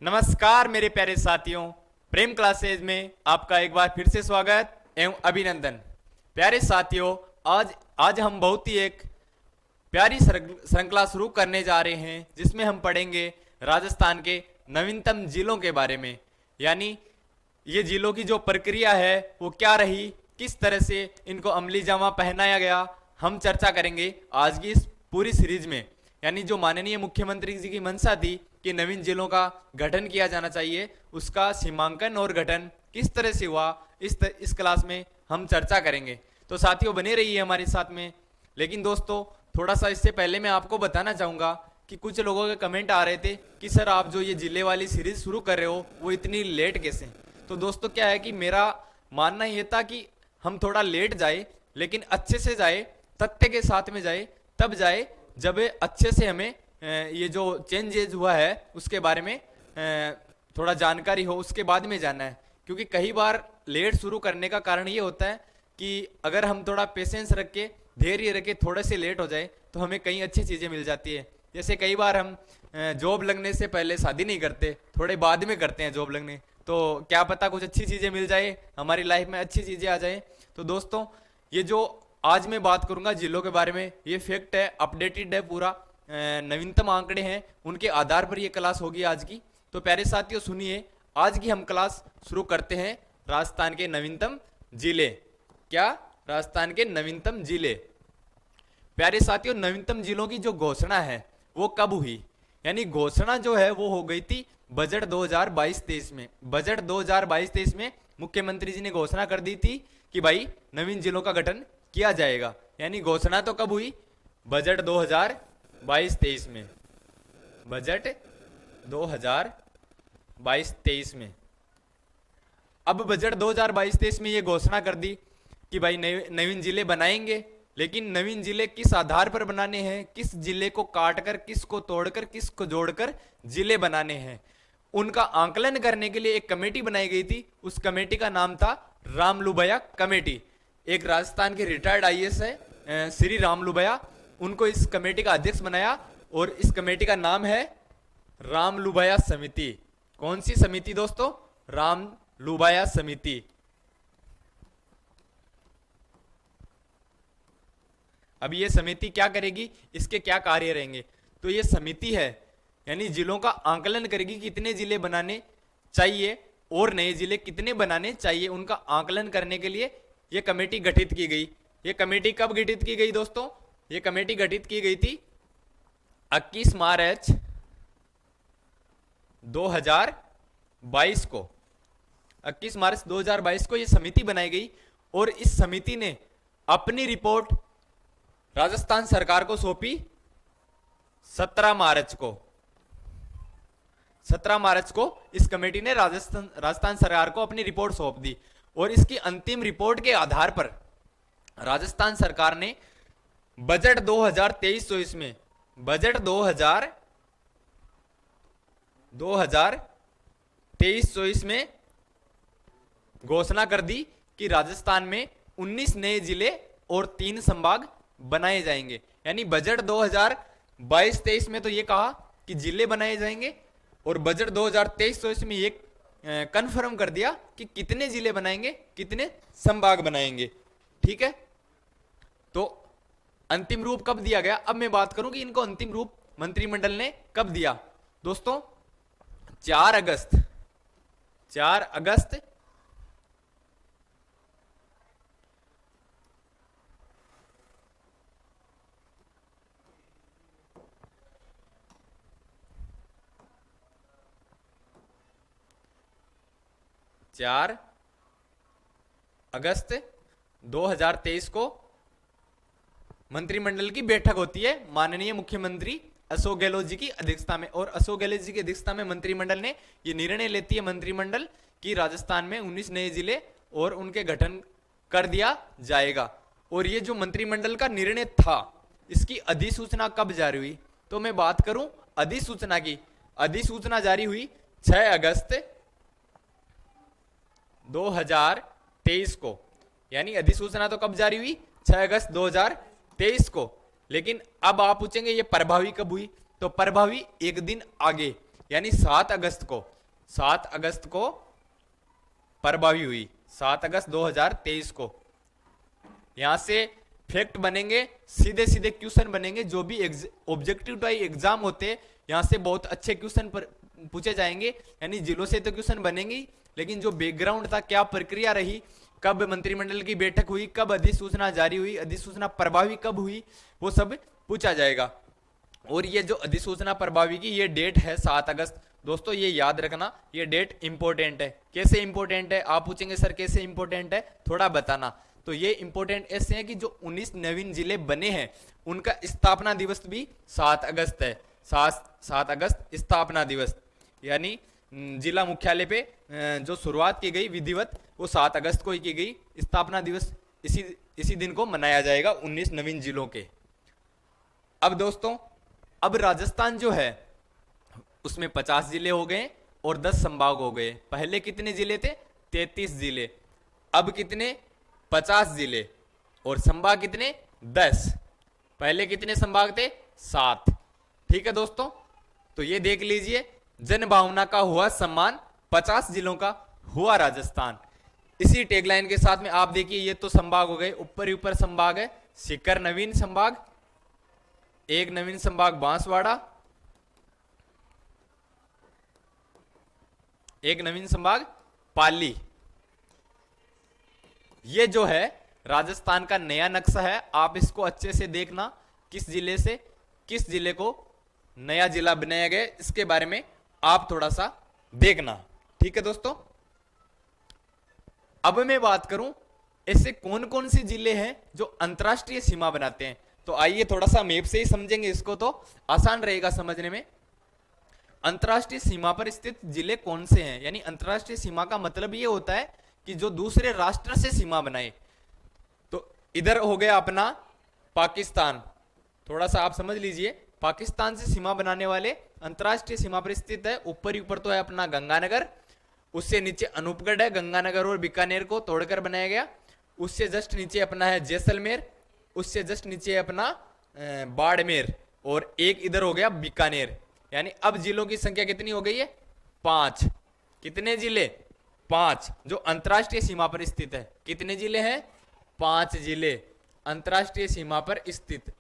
नमस्कार मेरे प्यारे साथियों, प्रेम क्लासेज में आपका एक बार फिर से स्वागत एवं अभिनंदन। प्यारे साथियों, आज आज हम बहुत ही एक प्यारी श्रृंखला शुरू करने जा रहे हैं जिसमें हम पढ़ेंगे राजस्थान के नवीनतम जिलों के बारे में। यानी ये जिलों की जो प्रक्रिया है वो क्या रही, किस तरह से इनको अमली जामा पहनाया गया, हम चर्चा करेंगे आज की इस पूरी सीरीज में। यानी जो माननीय मुख्यमंत्री जी की मंशा थी कि नवीन जिलों का गठन किया जाना चाहिए, उसका सीमांकन और गठन किस तरह से हुआ, इस क्लास में हम चर्चा करेंगे। तो साथियों बने रहिए हमारे साथ में। लेकिन दोस्तों, थोड़ा सा इससे पहले मैं आपको बताना चाहूँगा कि कुछ लोगों के कमेंट आ रहे थे कि सर आप जो ये जिले वाली सीरीज शुरू कर रहे हो वो इतनी लेट कैसे। तो दोस्तों क्या है कि मेरा मानना ये था कि हम थोड़ा लेट जाए लेकिन अच्छे से जाए, तथ्य के साथ में जाए, तब जाए जब अच्छे से हमें ये जो चेंजेज हुआ है उसके बारे में थोड़ा जानकारी हो, उसके बाद में जाना है। क्योंकि कई बार लेट शुरू करने का कारण ये होता है कि अगर हम थोड़ा पेशेंस रख के, धैर्य रख के थोड़े से लेट हो जाए तो हमें कई अच्छी चीज़ें मिल जाती है। जैसे कई बार हम जॉब लगने से पहले शादी नहीं करते, थोड़े बाद में करते हैं जॉब लगने, तो क्या पता कुछ अच्छी चीज़ें मिल जाए, हमारी लाइफ में अच्छी चीज़ें आ जाए। तो दोस्तों, ये जो आज मैं बात करूंगा जिलों के बारे में, ये फैक्ट है, अपडेटेड है पूरा, नवीनतम आंकड़े हैं, उनके आधार पर ये क्लास होगी आज की। तो प्यारे साथियों सुनिए, आज की हम क्लास शुरू करते हैं राजस्थान के नवीनतम जिले। क्या? राजस्थान के नवीनतम जिले। प्यारे साथियों, नवीनतम जिलों की जो घोषणा है वो कब हुई? यानी घोषणा जो है वो हो गई थी बजट 2022-23 में। बजट 2022-23 में मुख्यमंत्री जी ने घोषणा कर दी थी कि भाई नवीन जिलों का गठन किया जाएगा। यानी घोषणा तो कब हुई? बजट 2022-23 में। बजट 2022-23 में। अब बजट 2022-23 में ये घोषणा कर दी कि भाई नवीन जिले बनाएंगे, लेकिन नवीन जिले किस आधार पर बनाने हैं, किस जिले को काटकर, किसको तोड़कर, किसको जोड़कर जिले बनाने हैं, उनका आंकलन करने के लिए एक कमेटी बनाई गई थी। उस कमेटी का नाम था रामलुभया कमेटी। एक राजस्थान के रिटायर्ड आईएएस है श्री रामलुभया, उनको इस कमेटी का अध्यक्ष बनाया और इस कमेटी का नाम है रामलुभया समिति। कौन सी समिति दोस्तों? रामलुभया समिति। अब ये समिति क्या करेगी, इसके क्या कार्य रहेंगे? तो ये समिति है यानी जिलों का आंकलन करेगी, कितने जिले बनाने चाहिए और नए जिले कितने बनाने चाहिए, उनका आंकलन करने के लिए ये कमेटी गठित की गई। ये कमेटी कब गठित की गई दोस्तों? ये कमेटी गठित की गई थी 21 मार्च 2022 को। 21 मार्च 2022 को ये समिति बनाई गई और इस समिति ने अपनी रिपोर्ट राजस्थान सरकार को सौंपी 17 मार्च को। 17 मार्च को इस कमेटी ने राजस्थान सरकार को अपनी रिपोर्ट सौंप दी और इसकी अंतिम रिपोर्ट के आधार पर राजस्थान सरकार ने बजट 2023-24 में, बजट 2023-24 में घोषणा कर दी कि राजस्थान में 19 नए जिले और 3 संभाग बनाए जाएंगे। यानी बजट 2022-23 में तो ये कहा कि जिले बनाए जाएंगे और बजट 2023-24 में ये कंफर्म कर दिया कि कितने जिले बनाएंगे, कितने संभाग बनाएंगे। ठीक है, तो अंतिम रूप कब दिया गया? अब मैं बात करूं कि इनको अंतिम रूप मंत्रिमंडल ने कब दिया। दोस्तों 4 अगस्त 4 अगस्त 2023 को मंत्रिमंडल की बैठक होती है माननीय मुख्यमंत्री अशोक गहलोत जी की अध्यक्षता में। और अशोक गहलोत जी की अध्यक्षता में मंत्रिमंडल ने ये निर्णय लेती है मंत्रिमंडल कि राजस्थान में 19 नए जिले और उनके गठन कर दिया जाएगा। और ये जो मंत्रिमंडल का निर्णय था, इसकी अधिसूचना कब जारी हुई? तो मैं बात करूं अधिसूचना की। अधिसूचना जारी हुई 6 अगस्त 2023 को। यानी अधिसूचना तो कब जारी हुई? 6 अगस्त 2023 को। लेकिन अब आप पूछेंगे ये प्रभावी कब हुई? तो प्रभावी एक दिन आगे यानी 7 अगस्त को, 7 अगस्त को प्रभावी हुई, 7 अगस्त 2023 को। यहां से फैक्ट बनेंगे, सीधे सीधे क्वेश्चन बनेंगे, जो भी ऑब्जेक्टिव टाइप एग्जाम होते हैं यहां से बहुत अच्छे क्वेश्चन पूछे जाएंगे। यानी जिलों से तो क्वेश्चन बनेंगे, लेकिन जो बैकग्राउंड था, क्या प्रक्रिया रही, कब मंत्रिमंडल की बैठक हुई, कब अधिसूचना जारी हुई, अधिसूचना प्रभावी कब हुई, वो सब पूछा जाएगा। और ये जो अधिसूचना प्रभावी की ये डेट है 7 अगस्त। दोस्तों ये याद रखना, ये डेट इंपॉर्टेंट है। कैसे इंपॉर्टेंट है, आप पूछेंगे सर कैसे इंपॉर्टेंट है, थोड़ा बताना। तो ये इंपॉर्टेंट ऐसे है कि जो 19 नवीन जिले बने हैं उनका स्थापना दिवस भी 7 अगस्त है। 7 अगस्त स्थापना दिवस, यानी जिला मुख्यालय पे जो शुरुआत की गई विधिवत, वो 7 अगस्त को ही की गई। स्थापना दिवस इसी दिन को मनाया जाएगा 19 नवीन जिलों के। अब दोस्तों, अब राजस्थान जो है उसमें 50 जिले हो गए और 10 संभाग हो गए। पहले कितने जिले थे, 33 जिले। अब कितने, 50 जिले, और संभाग कितने, 10। पहले कितने संभाग थे, 7। ठीक है दोस्तों, तो ये देख लीजिए, जन भावना का हुआ सम्मान, 50 जिलों का हुआ राजस्थान। इसी टैगलाइन के साथ में आप देखिए, ये तो संभाग हो गए, ऊपर ही ऊपर संभाग है सीकर नवीन संभाग, एक नवीन संभाग बांसवाड़ा, एक नवीन संभाग पाली। ये जो है राजस्थान का नया नक्शा है, आप इसको अच्छे से देखना, किस जिले से किस जिले को नया जिला बनाया गया, इसके बारे में आप थोड़ा सा देखना। ठीक है दोस्तों, अब मैं बात करूं ऐसे कौन कौन से जिले हैं जो अंतरराष्ट्रीय सीमा बनाते हैं। तो आइए थोड़ा सा मैप से ही समझेंगे इसको, तो आसान रहेगा समझने में। अंतरराष्ट्रीय सीमा पर स्थित जिले कौन से हैं, यानी अंतरराष्ट्रीय सीमा का मतलब ये होता है कि जो दूसरे राष्ट्र से सीमा बनाए। तो इधर हो गया अपना पाकिस्तान, थोड़ा सा आप समझ लीजिए, पाकिस्तान से सीमा बनाने वाले अंतरराष्ट्रीय सीमा पर स्थित है। ऊपर ही ऊपर तो है अपना गंगानगर, उससे नीचे अनूपगढ़ है, गंगानगर और बीकानेर को तोड़कर बनाया गया। उससे जस्ट नीचे अपना है जैसलमेर, उससे जस्ट नीचे अपना बाड़मेर, और एक इधर हो गया बीकानेर। यानी अब जिलों की संख्या कितनी हो गई है, 5। कितने जिले, 5, जो अंतरराष्ट्रीय सीमा पर स्थित है। कितने जिले हैं, 5 जिले अंतरराष्ट्रीय सीमा पर स्थित।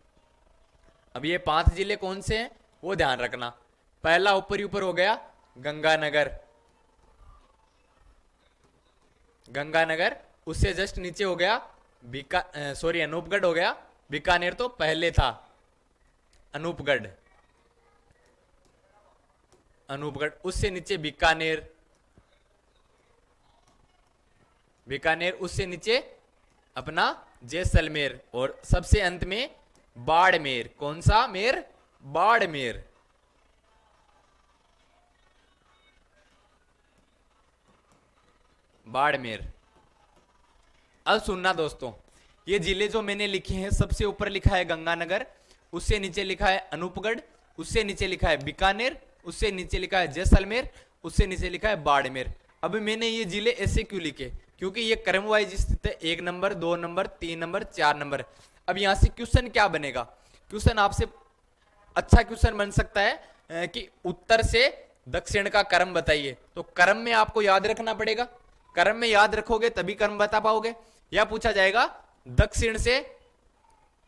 अब ये 5 जिले कौन से हैं वो ध्यान रखना। पहला ऊपर ही ऊपर हो गया गंगानगर, गंगानगर, उससे जस्ट नीचे हो गया अनूपगढ़ हो गया। बीकानेर तो पहले था, अनूपगढ़, अनूपगढ़, उससे नीचे बीकानेर, बीकानेर, उससे नीचे अपना जैसलमेर, और सबसे अंत में बाड़मेर। कौन सा मेर, बाड़मेर। बाड़मेर। अब सुनना दोस्तों, ये जिले जो मैंने लिखे हैं, सबसे ऊपर लिखा है गंगानगर, उससे नीचे लिखा है अनूपगढ़, उससे नीचे लिखा है बीकानेर, उससे नीचे लिखा है जैसलमेर, उससे नीचे लिखा है बाड़मेर। अब मैंने ये जिले ऐसे क्यों लिखे, क्योंकि ये क्रम वाइज स्थित है, 1 नंबर, 2 नंबर, 3 नंबर, 4 नंबर। अब यहां से क्वेश्चन क्या बनेगा, क्वेश्चन आपसे अच्छा क्वेश्चन बन सकता है कि उत्तर से दक्षिण का क्रम बताइए। तो क्रम में आपको याद रखना पड़ेगा, क्रम में याद रखोगे तभी क्रम बता पाओगे। या पूछा जाएगा दक्षिण से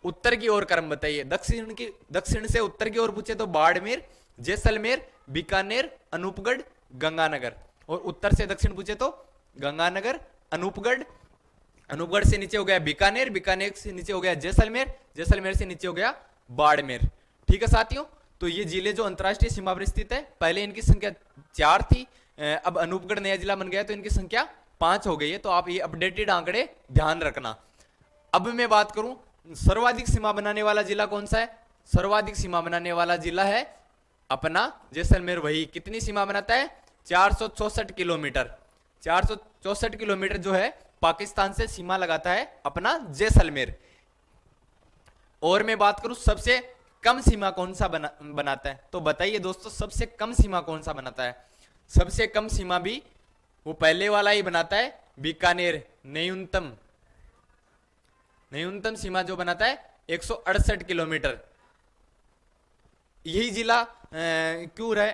उत्तर की ओर क्रम बताइए, दक्षिण से उत्तर की ओर पूछे तो बाड़मेर, जैसलमेर, बीकानेर, अनूपगढ़, गंगानगर, और उत्तर से दक्षिण पूछे तो गंगानगर, अनूपगढ़, अनूपगढ़ से नीचे हो गया बीकानेर, बीकानेर से नीचे हो गया जैसलमेर, जैसलमेर से नीचे हो गया बाड़मेर। ठीक है साथियों, तो ये जिले जो अंतरराष्ट्रीय सीमा पर स्थित है, पहले इनकी संख्या 4 थी, अब अनूपगढ़ नया जिला बन गया तो इनकी संख्या 5 हो गई है। तो आप ये अपडेटेड आंकड़े ध्यान रखना। अब मैं बात करूं सर्वाधिक सीमा बनाने वाला जिला कौन सा है, सर्वाधिक सीमा बनाने वाला जिला है अपना जैसलमेर। वही कितनी सीमा बनाता है, 464 किलोमीटर, 464 किलोमीटर जो है पाकिस्तान से सीमा लगाता है अपना जैसलमेर। और मैं बात करूं सबसे कम सीमा कौन सा बनाता है, तो बताइए दोस्तों सबसे कम सीमा कौन सा बनाता है। सबसे कम सीमा भी वो पहले वाला ही बनाता है, बीकानेर। न्यूनतम सीमा जो बनाता है 168 किलोमीटर। यही जिला क्यों रहे,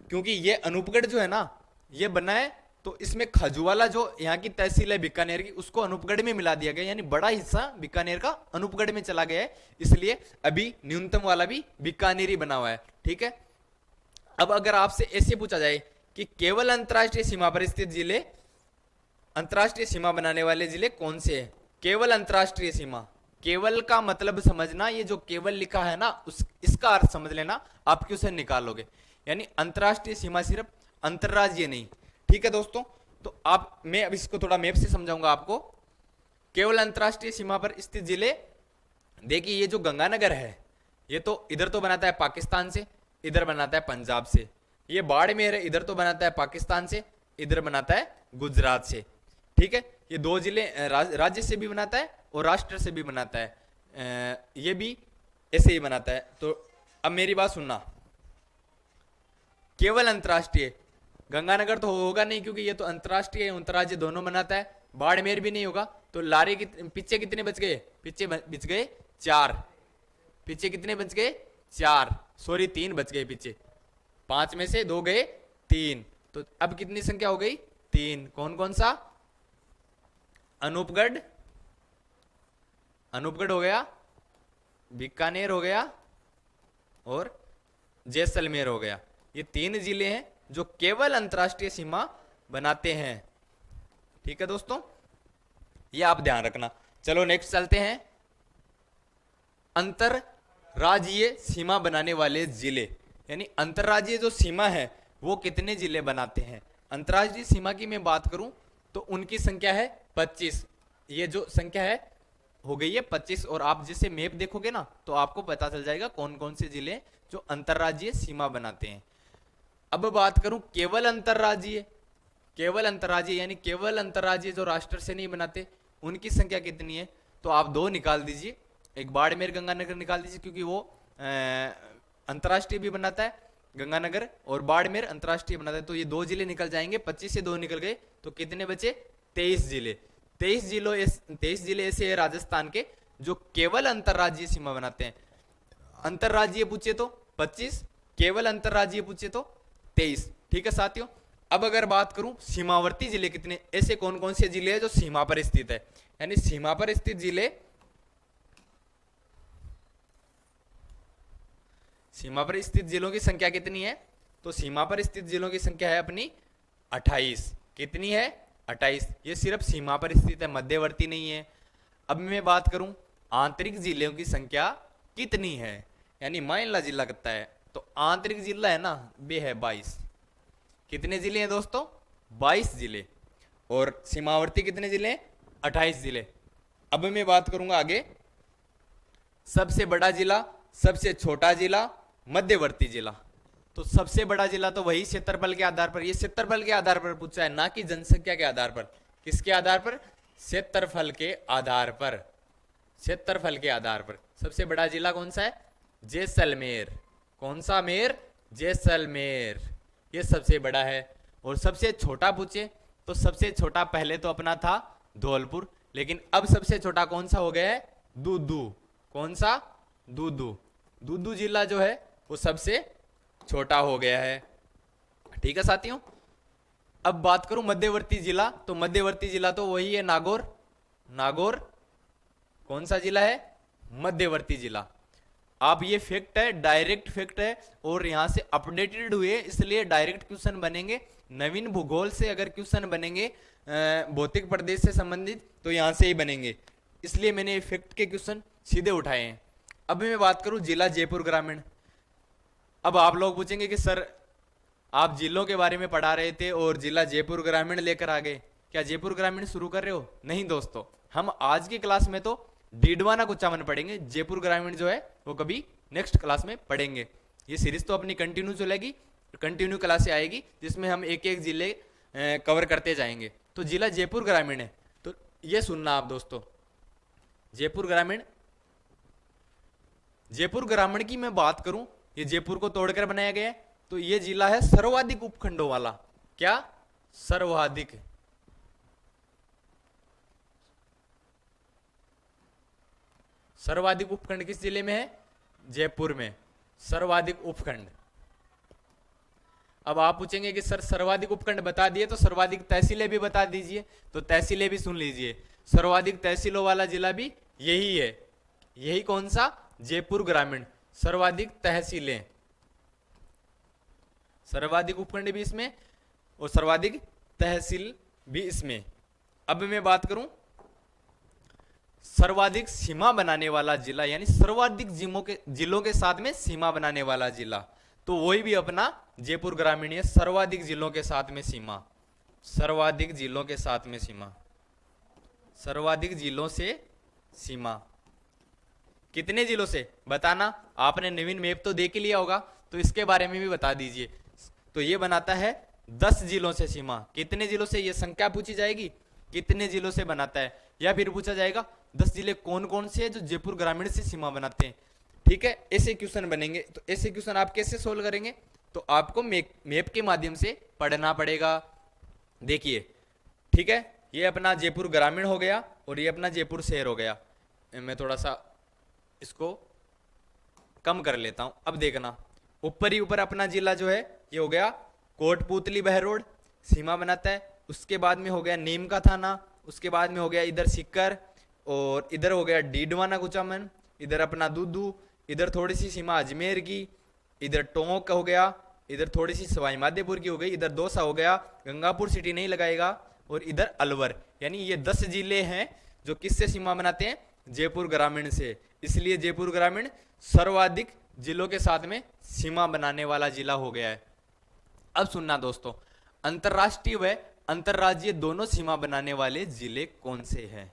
क्योंकि ये अनूपगढ़ जो है ना, ये बना है, तो इसमें खजुवाला जो यहाँ की तहसील है बीकानेर की, उसको अनूपगढ़ में मिला दिया गया, यानी बड़ा हिस्सा बीकानेर का अनूपगढ़ में चला गया है, इसलिए अभी न्यूनतम वाला भी बीकानेर ही बना हुआ है। ठीक है, अब अगर आपसे ऐसे पूछा जाए कि केवल अंतरराष्ट्रीय सीमा पर स्थित जिले, अंतरराष्ट्रीय सीमा बनाने वाले जिले कौन से हैं? केवल अंतरराष्ट्रीय सीमा, केवल का मतलब समझना, ये जो केवल लिखा है ना उस इसका अर्थ समझ लेना, आप क्वेश्चन निकालोगे। यानी अंतरराष्ट्रीय सीमा सिर्फ अंतरराज्यीय नहीं। ठीक है दोस्तों, तो आप, मैं अब इसको थोड़ा मैप से समझाऊंगा आपको। केवल अंतरराष्ट्रीय सीमा पर स्थित जिले, देखिए ये जो गंगानगर है, ये तो इधर तो बनाता है पाकिस्तान से, इधर बनाता है पंजाब से। ये बाड़मेर है, इधर तो बनाता है पाकिस्तान से, इधर बनाता है गुजरात से। ठीक है, ये दो जिले राज्य से भी बनाता है और राष्ट्र से भी बनाता है, ये भी ऐसे ही बनाता है। तो अब मेरी बात सुनना, केवल अंतरराष्ट्रीय गंगानगर तो होगा नहीं, क्योंकि ये तो अंतरराष्ट्रीय अंतरराज्य दोनों बनाता है। बाड़मेर भी नहीं होगा, तो लारे पीछे कितने बच गए? पीछे बच गए 4। पीछे कितने बच गए? 4, सॉरी 3 बच गए पीछे, 5 में से 2 गए, 3। तो अब कितनी संख्या हो गई? 3। कौन कौन सा? अनूपगढ़, अनूपगढ़ हो गया, बीकानेर हो गया और जैसलमेर हो गया। ये 3 जिले हैं जो केवल अंतरराष्ट्रीय सीमा बनाते हैं। ठीक है दोस्तों, ये आप ध्यान रखना। चलो नेक्स्ट चलते हैं, अंतरराज्यीय सीमा बनाने वाले जिले, यानी अंतरराज्यीय जो सीमा है वो कितने जिले बनाते हैं। अंतरराज्यीय सीमा की मैं बात करूं तो उनकी संख्या है 25। ये जो संख्या है हो गई है 25, और आप जैसे मैप देखोगे ना तो आपको पता चल जाएगा कौन कौन से जिले जो अंतरराज्यीय सीमा बनाते हैं। अब बात करूं केवल अंतरराज्यीय, केवल अंतरराज्यीय यानी केवल अंतरराज्यीय जो राष्ट्र से नहीं बनाते, उनकी संख्या कितनी है? तो आप 2 निकाल दीजिए, एक बाड़मेर गंगानगर निकाल दीजिए, क्योंकि वो अंतरराष्ट्रीय भी बनाता है, गंगानगर और बाड़मेर अंतरराष्ट्रीय बनाता है। तो ये 2 जिले निकल जाएंगे, 25 से 2 निकल गए, तो कितने बचे? 23 जिले। 23 जिले ऐसे है राजस्थान के जो केवल अंतरराज्यीय सीमा बनाते हैं। अंतरराज्यीय पूछे तो 25, केवल अंतरराज्यीय पूछे तो 23। ठीक है साथियों, अब अगर बात करूं सीमावर्ती जिले कितने, ऐसे कौन कौन से जिले हैं जो सीमा पर स्थित है, यानी सीमा पर स्थित जिले, सीमा पर स्थित जिलों की संख्या कितनी है? तो सीमा पर स्थित जिलों की संख्या है अपनी 28। कितनी है? 28। ये सिर्फ सीमा पर स्थित है, मध्यवर्ती नहीं है। अब मैं बात करूं आंतरिक जिलों की संख्या कितनी है, यानी माइनला जिला कितना है, तो आंतरिक जिला है ना वे है 22। कितने जिले हैं दोस्तों? 22 जिले। और सीमावर्ती कितने जिले हैं? 28 जिले। अब मैं बात करूंगा आगे, सबसे बड़ा जिला, सबसे छोटा जिला, मध्यवर्ती जिला। तो सबसे बड़ा जिला तो वही क्षेत्रफल के आधार पर, ये क्षेत्रफल के आधार पर पूछा है, ना कि जनसंख्या के आधार पर। किसके आधार पर? क्षेत्रफल के आधार पर, क्षेत्रफल के आधार पर। सबसे बड़ा जिला कौन सा है? जैसलमेर। कौन सा मेर? जैसलमेर, ये सबसे बड़ा है। और सबसे छोटा पूछे तो सबसे छोटा पहले तो अपना था धौलपुर, लेकिन अब सबसे छोटा कौन सा हो गया है? दूदू। कौन सा? दूदू। दूदू जिला जो है वो सबसे छोटा हो गया है। ठीक है साथियों, अब बात करूं मध्यवर्ती जिला, तो मध्यवर्ती जिला तो वही है नागौर। नागौर कौन सा जिला है? मध्यवर्ती जिला। आप ये फैक्ट है, डायरेक्ट फैक्ट है, और यहां से अपडेटेड हुए, इसलिए डायरेक्ट क्वेश्चन बनेंगे। नवीन भूगोल से अगर क्वेश्चन बनेंगे भौतिक प्रदेश से संबंधित, तो यहां से ही बनेंगे, इसलिए मैंने फैक्ट के क्वेश्चन सीधे उठाए हैं। अब मैं बात करूं जिला जयपुर ग्रामीण। अब आप लोग पूछेंगे कि सर आप जिलों के बारे में पढ़ा रहे थे और जिला जयपुर ग्रामीण लेकर आ गए, क्या जयपुर ग्रामीण शुरू कर रहे हो? नहीं दोस्तों, हम आज की क्लास में तो डीडवाना कुचामन पढ़ेंगे, जयपुर ग्रामीण जो है वो कभी नेक्स्ट क्लास में पढ़ेंगे। ये सीरीज तो अपनी कंटिन्यू चलेगी, कंटिन्यू क्लासें आएगी जिसमें हम एक एक जिले कवर करते जाएंगे। तो जिला जयपुर ग्रामीण है, तो ये सुनना आप दोस्तों, जयपुर ग्रामीण। जयपुर ग्रामीण की मैं बात करूं, ये जयपुर को तोड़कर बनाया गया है, तो ये जिला है सर्वाधिक उपखंडों वाला। क्या? सर्वाधिक। सर्वाधिक उपखंड किस जिले में है? जयपुर में, सर्वाधिक उपखंड। अब आप पूछेंगे कि सर सर्वाधिक उपखंड बता दिए तो सर्वाधिक तहसीलें भी बता दीजिए, तो तहसीलें भी सुन लीजिए। सर्वाधिक तहसीलों वाला जिला भी यही है। यही कौन सा? जयपुर ग्रामीण। सर्वाधिक तहसीलें, सर्वाधिक उपखंड भी इसमें और सर्वाधिक तहसील भी इसमें। अब मैं बात करूं सर्वाधिक सीमा बनाने वाला जिला, यानी सर्वाधिक जिलों के साथ में सीमा बनाने वाला जिला, तो वही भी अपना जयपुर ग्रामीण है। सर्वाधिक जिलों के साथ में सीमा, सर्वाधिक जिलों के साथ में सीमा, सर्वाधिक जिलों से सीमा। कितने जिलों से बताना? आपने नवीन मैप तो देख ही लिया होगा, तो इसके बारे में भी बता दीजिए। तो ये बनाता है 10 जिलों से सीमा। कितने जिलों से? ये संख्या पूछी जाएगी, कितने जिलों से बनाता है, या फिर पूछा जाएगा 10 जिले कौन कौन से हैं जो जयपुर ग्रामीण से सीमा बनाते हैं। ठीक है, ऐसे क्वेश्चन बनेंगे। तो ऐसे क्वेश्चन आप कैसे सोल्व करेंगे? तो आपको मैप के माध्यम से पढ़ना पड़ेगा। देखिए, ठीक है, ये अपना जयपुर ग्रामीण हो गया और ये अपना जयपुर शहर हो गया। मैं थोड़ा सा इसको कम कर लेता हूं। अब देखना, ऊपर ही ऊपर अपना जिला जो है ये हो गया कोटपुतली बहरोड, सीमा बनाता है। उसके बाद में हो गया नीम का थाना, उसके बाद में हो गया इधर सिक्कर, और इधर हो गया डीडवाना कुचामन, इधर अपना दूदू, इधर थोड़ी सी सीमा अजमेर की, इधर टोंक हो गया, इधर थोड़ी सी सवाई माधोपुर की हो गई, इधर दौसा हो गया, गंगापुर सिटी नहीं लगाएगा, और इधर अलवर। यानी ये 10 जिले हैं जो किससे सीमा बनाते हैं? जयपुर ग्रामीण से। इसलिए जयपुर ग्रामीण सर्वाधिक जिलों के साथ में सीमा बनाने वाला जिला हो गया है। अब सुनना दोस्तों, अंतरराष्ट्रीय व अंतरराज्यीय दोनों सीमा बनाने वाले जिले कौन से हैं?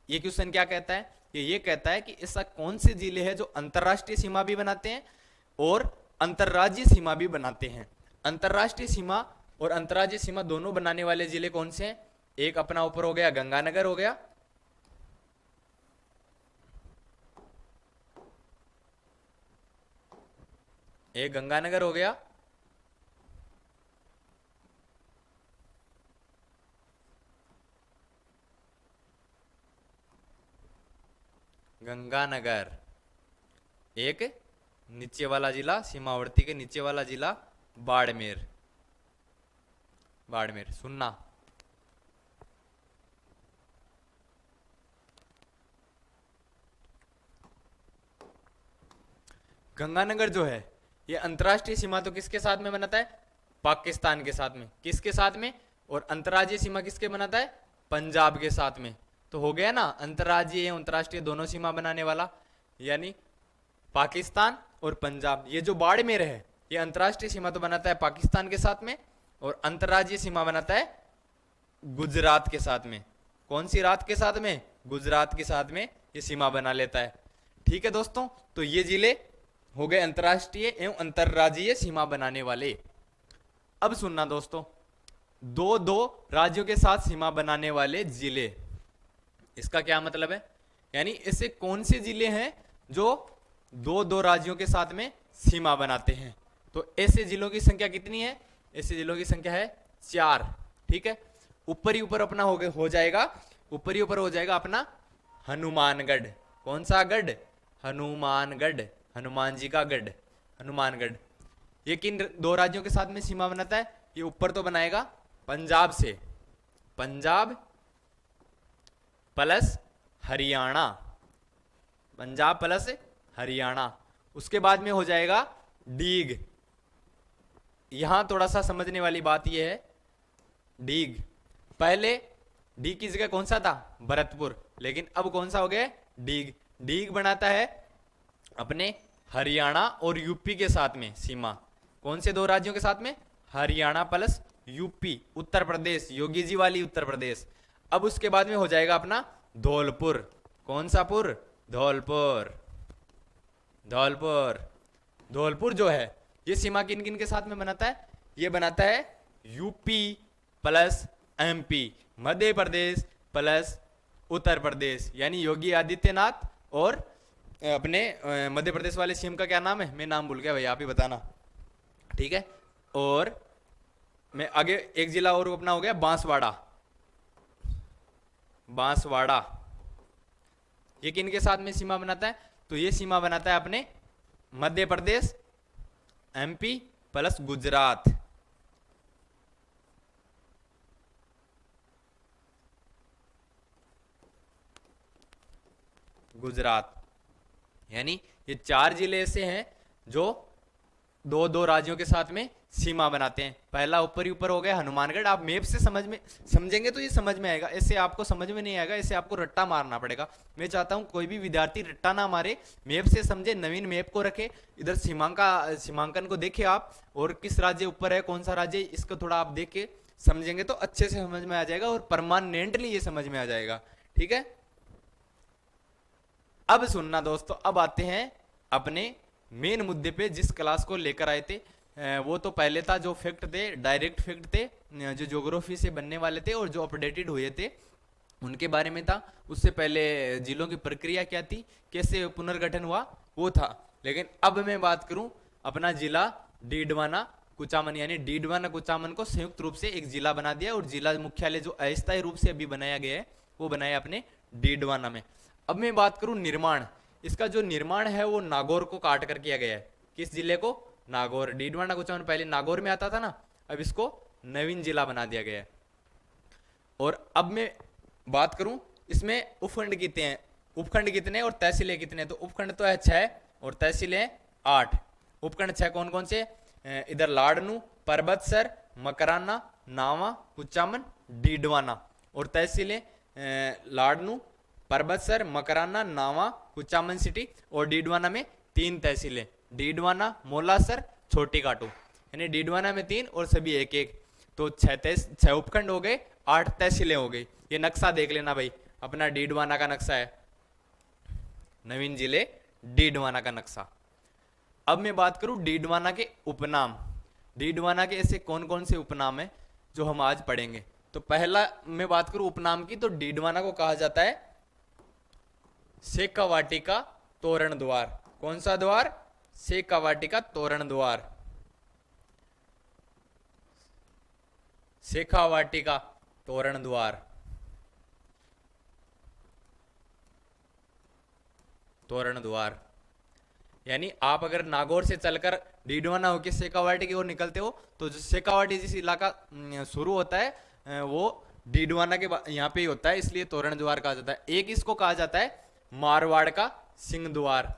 ये क्वेश्चन क्या कहता है? ये कहता है कि ऐसा कौन से जिले हैं जो अंतरराष्ट्रीय सीमा भी बनाते हैं और अंतरराज्यीय सीमा भी बनाते हैं। अंतरराष्ट्रीय सीमा और अंतरराज्यीय सीमा दोनों बनाने वाले जिले कौन से हैं? एक अपना ऊपर हो गया गंगानगर हो गया, एक गंगानगर हो गया, गंगानगर, एक नीचे वाला जिला, सीमावर्ती के नीचे वाला जिला बाड़मेर। बाड़मेर सुनना, गंगानगर जो है ये अंतरराष्ट्रीय सीमा तो किसके साथ में बनाता है? पाकिस्तान के साथ में। किसके साथ में? और अंतरराज्यीय सीमा किसके बनाता है? पंजाब के साथ में। तो हो गया ना अंतरराज्यीय अंतरराष्ट्रीय दोनों सीमा बनाने वाला, यानी पाकिस्तान और पंजाब। ये जो बाड़मेर है ये अंतरराष्ट्रीय सीमा तो बनाता है पाकिस्तान के साथ में, और अंतरराज्यीय सीमा बनाता है गुजरात के साथ में। कौन सी रात के साथ में? गुजरात के साथ में ये सीमा बना लेता है। ठीक है दोस्तों, तो ये जिले हो गए अंतरराष्ट्रीय एवं अंतरराज्यीय सीमा बनाने वाले। अब सुनना दोस्तों, दो दो राज्यों के साथ सीमा बनाने वाले जिले, इसका क्या मतलब है? यानी ऐसे कौन से जिले हैं जो दो दो राज्यों के साथ में सीमा बनाते हैं? तो ऐसे जिलों की संख्या कितनी है? ऐसे जिलों की संख्या है 4। ठीक है, ऊपर ही ऊपर अपना हो जाएगा, ऊपर ही ऊपर हो जाएगा अपना हनुमानगढ़। कौन सा गढ़? हनुमानगढ़, हनुमान जी का गढ़, हनुमानगढ़। ये किन दो राज्यों के साथ में सीमा बनाता है? ये ऊपर तो बनाएगा पंजाब से, पंजाब प्लस हरियाणा, पंजाब प्लस हरियाणा। उसके बाद में हो जाएगा डीग। यहां थोड़ा सा समझने वाली बात यह है, डीग पहले डीग की जगह कौन सा था? भरतपुर, लेकिन अब कौन सा हो गया? डीग। डीग बनाता है अपने हरियाणा और यूपी के साथ में सीमा। कौन से दो राज्यों के साथ में? हरियाणा प्लस यूपी, उत्तर प्रदेश, योगी जी वाली उत्तर प्रदेश। अब उसके बाद में हो जाएगा अपना धौलपुर। कौन सा पुर? धौलपुर, धौलपुर। धौलपुर जो है ये सीमा किन किन के साथ में बनाता है? ये बनाता है UP plus MP, Madhya Pradesh plus Uttar Pradesh, यानी योगी आदित्यनाथ और अपने मध्य प्रदेश वाले सीएम का क्या नाम है? मैं नाम भूल गया भाई, आप ही बताना। ठीक है, और मैं आगे एक जिला और अपना हो गया बांसवाड़ा। बांसवाड़ा ये किन के साथ में सीमा बनाता है? तो ये सीमा बनाता है अपने मध्य प्रदेश, एमपी प्लस गुजरात, गुजरात। यानी ये 4 जिले ऐसे हैं जो दो दो राज्यों के साथ में सीमा बनाते हैं। पहला ऊपर ही ऊपर हो गया हनुमानगढ़। आप मैप से समझेंगे तो ये समझ में आएगा, ऐसे आपको समझ में नहीं आएगा, ऐसे आपको रट्टा मारना पड़ेगा। मैं चाहता हूं कोई भी विद्यार्थी रट्टा ना मारे, मैप से समझे, नवीन मैप को रखे, इधर सीमांकन को देखे आप, और किस राज्य ऊपर है कौन सा राज्य, इसको थोड़ा आप देख के समझेंगे तो अच्छे से समझ में आ जाएगा और परमानेंटली ये समझ में आ जाएगा। ठीक है, अब सुनना दोस्तों, अब आते हैं अपने मेन मुद्दे पे जिस क्लास को लेकर आए थे। वो तो पहले था जो फैक्ट थे, डायरेक्ट फैक्ट थे, जो ज्योग्राफी से बनने वाले थे और जो अपडेटेड हुए थे उनके बारे में था। उससे पहले जिलों की प्रक्रिया क्या थी, कैसे पुनर्गठन हुआ, वो था। लेकिन अब मैं बात करूं अपना जिला डीडवाना कुचामन, यानी डीडवाना कुचामन को संयुक्त रूप से एक जिला बना दिया, और जिला मुख्यालय जो अस्थायी रूप से अभी बनाया गया है वो बनाया अपने डीडवाना में। अब मैं बात करूं निर्माण, इसका जो निर्माण है वो नागौर को काट कर किया गया है। किस जिले को? नागौर। डीडवाना कुचामन पहले नागौर में आता था ना, अब इसको नवीन जिला बना दिया गया है। और अब मैं बात करूं इसमें उपखंड कितने हैं, उपखंड कितने और तहसीलें कितने हैं? तो उपखंड तो है 6 और तहसीलें 8। उपखंड 6 कौन कौन से? इधर लाडनू, परबतसर, मकराना, नावा, कुचामन, डीडवाना। और तहसीलें लाडनू, परबतसर, मकराना, नावा, कुचामन सिटी, और डीडवाना में 3 तहसीलें, डीडवाना, मोलासर, छोटी काटू। यानी डीडवाना में 3 और सभी 1-1, तो 6 उपखंड हो गए, 8 तहसीलें हो गई। ये नक्शा देख लेना भाई, अपना डीडवाना का नक्शा है, नवीन जिले डीडवाना का नक्शा। अब मैं बात करूं डीडवाना के उपनाम। डीडवाना के ऐसे कौन कौन से उपनाम है जो हम आज पढ़ेंगे? तो पहला मैं बात करूं उपनाम की, तो डीडवाना को कहा जाता है शेखावाटी का तोरण द्वार। कौन सा द्वार? शेखावाटी का तोरण द्वार, शेखावाटी का तोरण द्वार, तोरण द्वार। यानी आप अगर नागौर से चलकर डीडवाना होकर शेखावाटी की ओर निकलते हो, तो जो शेखावाटी जिस इलाका शुरू होता है वो डीडवाना के यहाँ पे ही होता है, इसलिए तोरण द्वार कहा जाता है। एक इसको कहा जाता है मारवाड़ का सिंह द्वार।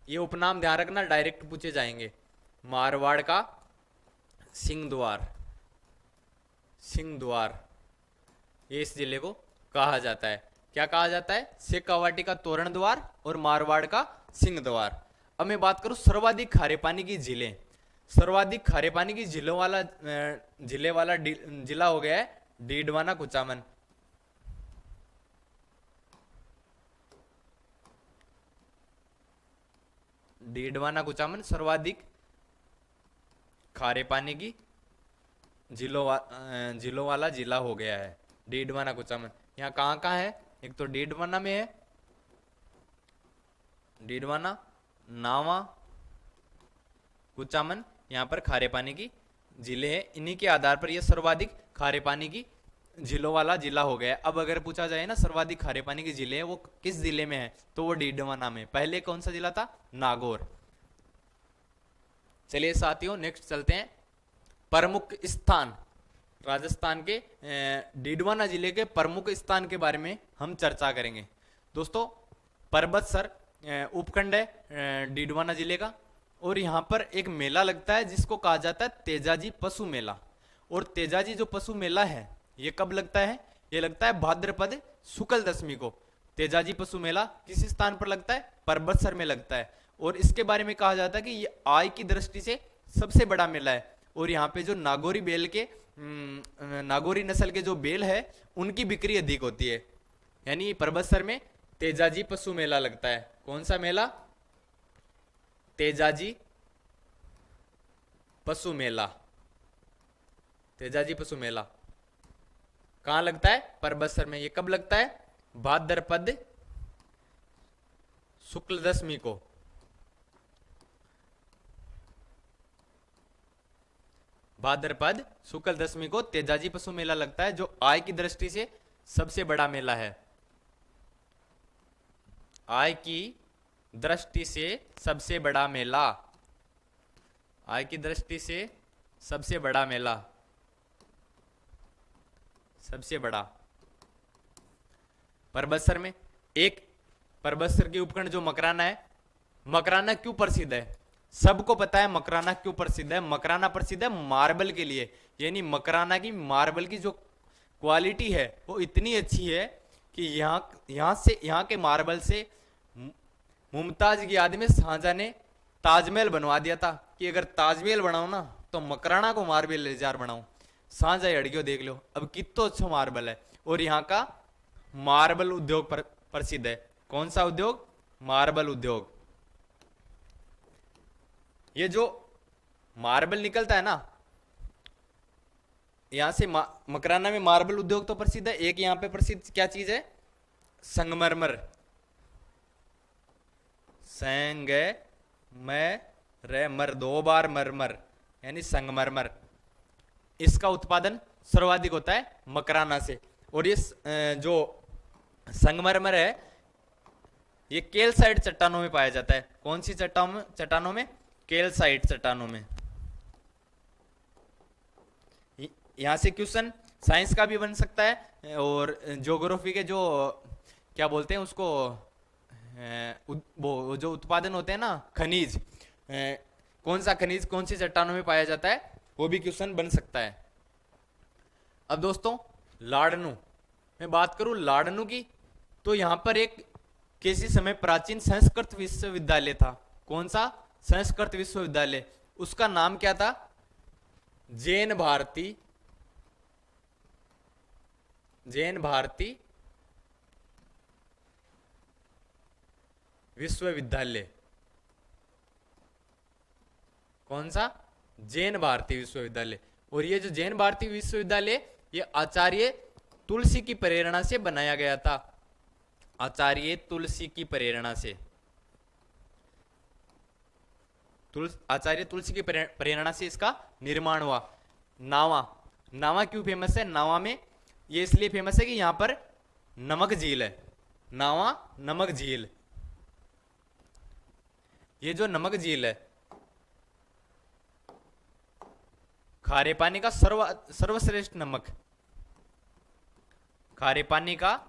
ये उपनाम ध्यान रखना, डायरेक्ट पूछे जाएंगे। मारवाड़ का सिंह द्वार, सिंह द्वार, ये इस जिले को कहा जाता है। क्या कहा जाता है? शेखावाटी का तोरण द्वार और मारवाड़ का सिंह द्वार। अब मैं बात करूं सर्वाधिक खारे पानी की झीलें। सर्वाधिक खारे पानी की झीलों वाला जिला हो गया है डीडवाना कुचामन। डीडवाना कुचामन सर्वाधिक खारे पानी की झीलों वाला जिला हो गया है डीडवाना कुचामन। यहाँ कहाँ कहाँ है? एक तो डीडवाना में है, डीडवाना, नावा, कुचामन, यहाँ पर खारे पानी की जिले हैं। इन्हीं के आधार पर यह सर्वाधिक खारे पानी की जिलों वाला जिला हो गया। अब अगर पूछा जाए ना सर्वाधिक खारे पानी की जिले वो किस जिले में है, तो वो डीडवाना में। पहले कौन सा जिला था? नागौर। चलिए साथियों नेक्स्ट चलते हैं। प्रमुख स्थान, राजस्थान के डीडवाना जिले के प्रमुख स्थान के बारे में हम चर्चा करेंगे। दोस्तों परबतसर उपखंड है डीडवाना जिले का, और यहाँ पर एक मेला लगता है जिसको कहा जाता है तेजाजी पशु मेला। और तेजाजी जो पशु मेला है ये कब लगता है? ये लगता है भाद्रपद शुक्ल दशमी को। तेजाजी पशु मेला किस स्थान पर लगता है? परबतसर में लगता है। और इसके बारे में कहा जाता है कि ये आय की दृष्टि से सबसे बड़ा मेला है। और यहाँ पे जो नागौरी बेल के नागौरी नस्ल के जो बेल है उनकी बिक्री अधिक होती है। यानी परबतसर में तेजाजी पशु मेला लगता है। कौन सा मेला? तेजाजी पशु मेला। तेजाजी पशु मेला कहां लगता है? परबतसर में। ये कब लगता है? भाद्रपद शुक्ल दशमी को। भाद्रपद शुक्ल दशमी को तेजाजी पशु मेला लगता है, जो आय की दृष्टि से सबसे बड़ा मेला है। आय की दृष्टि से सबसे बड़ा मेला, आय की दृष्टि से सबसे बड़ा मेला, सबसे बड़ा। परबतसर में एक परबत्सर की उपखंड जो मकराना है, मकराना क्यों प्रसिद्ध है? सबको पता है मकराना क्यों प्रसिद्ध है। मकराना प्रसिद्ध है मार्बल के लिए, यानी मकराना की मार्बल की जो क्वालिटी है वो इतनी अच्छी है कि यहाँ के मार्बल से मुमताज की याद में शाहजहां ने ताजमहल बनवा दिया था कि अगर ताजमहल बनाओ ना तो मकराना को मार्बल ले जार बनाओ। शाहजहां अड़गियो देख लो, अब कितना अच्छा मार्बल है। और यहाँ का मार्बल उद्योग प्रसिद्ध है। कौन सा उद्योग? मार्बल उद्योग। ये जो मार्बल निकलता है ना, यहां से मकराना में मार्बल उद्योग तो प्रसिद्ध है। एक यहाँ पे प्रसिद्ध क्या चीज है? संगमरमर। संगमर, दो बार मरमर, यानी संगमरमर। इसका उत्पादन सर्वाधिक होता है मकराना से। और ये जो संगमरमर है ये कैल्साइट चट्टानों में पाया जाता है। कौन सी चट्टानों में? कैल्साइट चट्टानों में। यहां से क्वेश्चन साइंस का भी बन सकता है और ज्योग्राफी के जो क्या बोलते हैं उसको, वो जो उत्पादन होते हैं ना खनिज, कौन सा खनिज कौन सी चट्टानों में पाया जाता है, वो भी क्वेश्चन बन सकता है। अब दोस्तों लाडनू, मैं बात करूं लाडनू की, तो यहां पर एक किसी समय प्राचीन संस्कृत विश्वविद्यालय था। कौन सा? संस्कृत विश्वविद्यालय। उसका नाम क्या था? जैन भारती विश्वविद्यालय। कौन सा? जैन भारती विश्वविद्यालय। और ये जो जैन भारती विश्वविद्यालय ये आचार्य तुलसी की प्रेरणा से बनाया गया था। आचार्य तुलसी की प्रेरणा से, आचार्य तुलसी की प्रेरणा से इसका निर्माण हुआ। नावा क्यों फेमस है? नावा में ये इसलिए फेमस है कि यहां पर नमक झील है। नावा नमक झील। ये जो नमक झील है खारे पानी का सर्वश्रेष्ठ नमक, खारे पानी का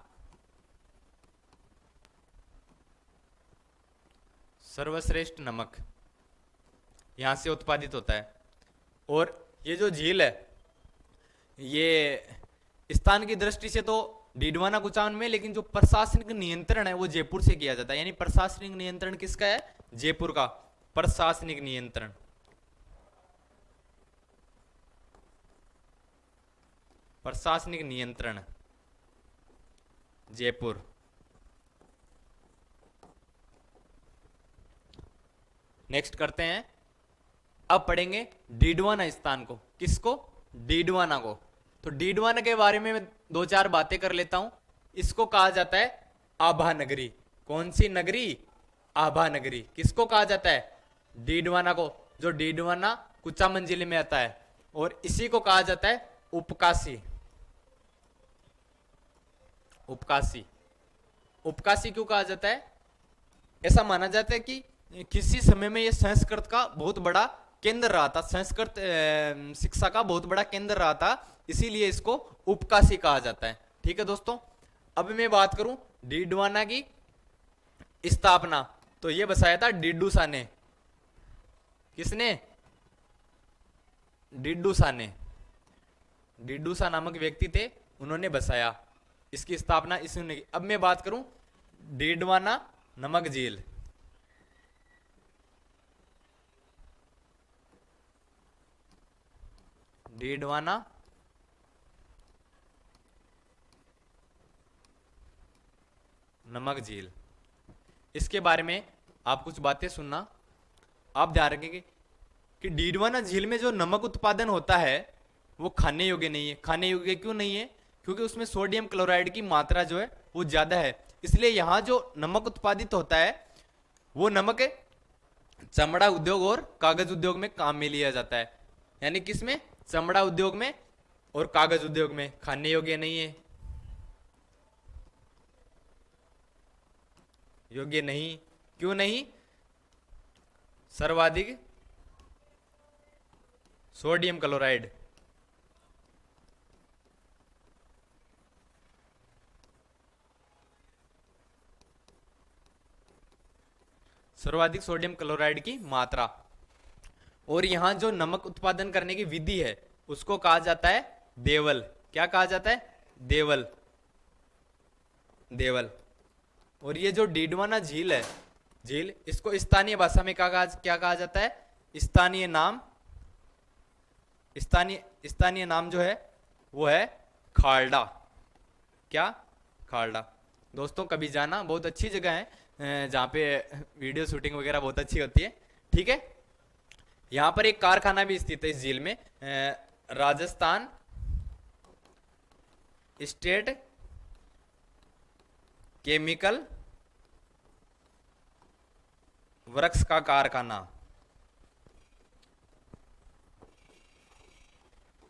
सर्वश्रेष्ठ नमक यहां से उत्पादित होता है। और ये जो झील है ये स्थान की दृष्टि से तो डीडवाना कुचामन में, लेकिन जो प्रशासनिक नियंत्रण है वो जयपुर से किया जाता है। यानी प्रशासनिक नियंत्रण किसका है? जयपुर का। प्रशासनिक नियंत्रण, प्रशासनिक नियंत्रण जयपुर। नेक्स्ट करते हैं, अब पढ़ेंगे डीडवाना स्थान को। किसको? डीडवाना को। तो डीडवाना के बारे में मैं दो चार बातें कर लेता हूं। इसको कहा जाता है आभा नगरी। कौन सी नगरी? आभा नगरी। किसको कहा जाता है? डीडवाना को, जो डीडवाना कुचामन जिले में आता है। और इसी को कहा जाता है उपकाशी। उपकाशी, उपकाशी क्यों कहा जाता है? ऐसा माना जाता है कि किसी समय में यह संस्कृत का बहुत बड़ा केंद्र रहा था, संस्कृत शिक्षा का बहुत बड़ा केंद्र रहा था, इसीलिए इसको उपकाशी कहा जाता है। ठीक है दोस्तों, अब मैं बात करूं डीडवाना की स्थापना, तो यह बसाया था डिडूसा ने। किसने? डिडूसा ने। डिडूसा नामक व्यक्ति थे, उन्होंने बसाया। इसकी स्थापना इसने की। अब मैं बात करूं डीडवाना नमक झील। डीडवाना नमक झील, इसके बारे में आप कुछ बातें सुनना। आप ध्यान रखेंगे कि डीडवाना झील में जो नमक उत्पादन होता है वो खाने योग्य नहीं है। खाने योग्य क्यों नहीं है? क्योंकि उसमें सोडियम क्लोराइड की मात्रा जो है वो ज्यादा है। इसलिए यहां जो नमक उत्पादित होता है वो नमक चमड़ा उद्योग और कागज उद्योग में काम में लिया जाता है। यानी किसमें? चमड़ा उद्योग में और कागज उद्योग में। खाने योग्य नहीं है, योग्य नहीं। क्यों नहीं? सर्वाधिक सोडियम क्लोराइड। सर्वाधिक सोडियम क्लोराइड की मात्रा। और यहाँ जो नमक उत्पादन करने की विधि है उसको कहा जाता है देवल। क्या कहा जाता है? देवल। देवल। और ये जो डीडवाना झील है, झील, इसको स्थानीय भाषा में क्या कहा जाता है? स्थानीय नाम, स्थानीय नाम जो है वो है खाल्डा। क्या? खाल्डा। दोस्तों कभी जाना, बहुत अच्छी जगह है जहाँ पे वीडियो शूटिंग वगैरह बहुत अच्छी होती है। ठीक है। यहाँ पर एक कारखाना भी स्थित है इस झील में, राजस्थान स्टेट केमिकल वर्क्स का कारखाना।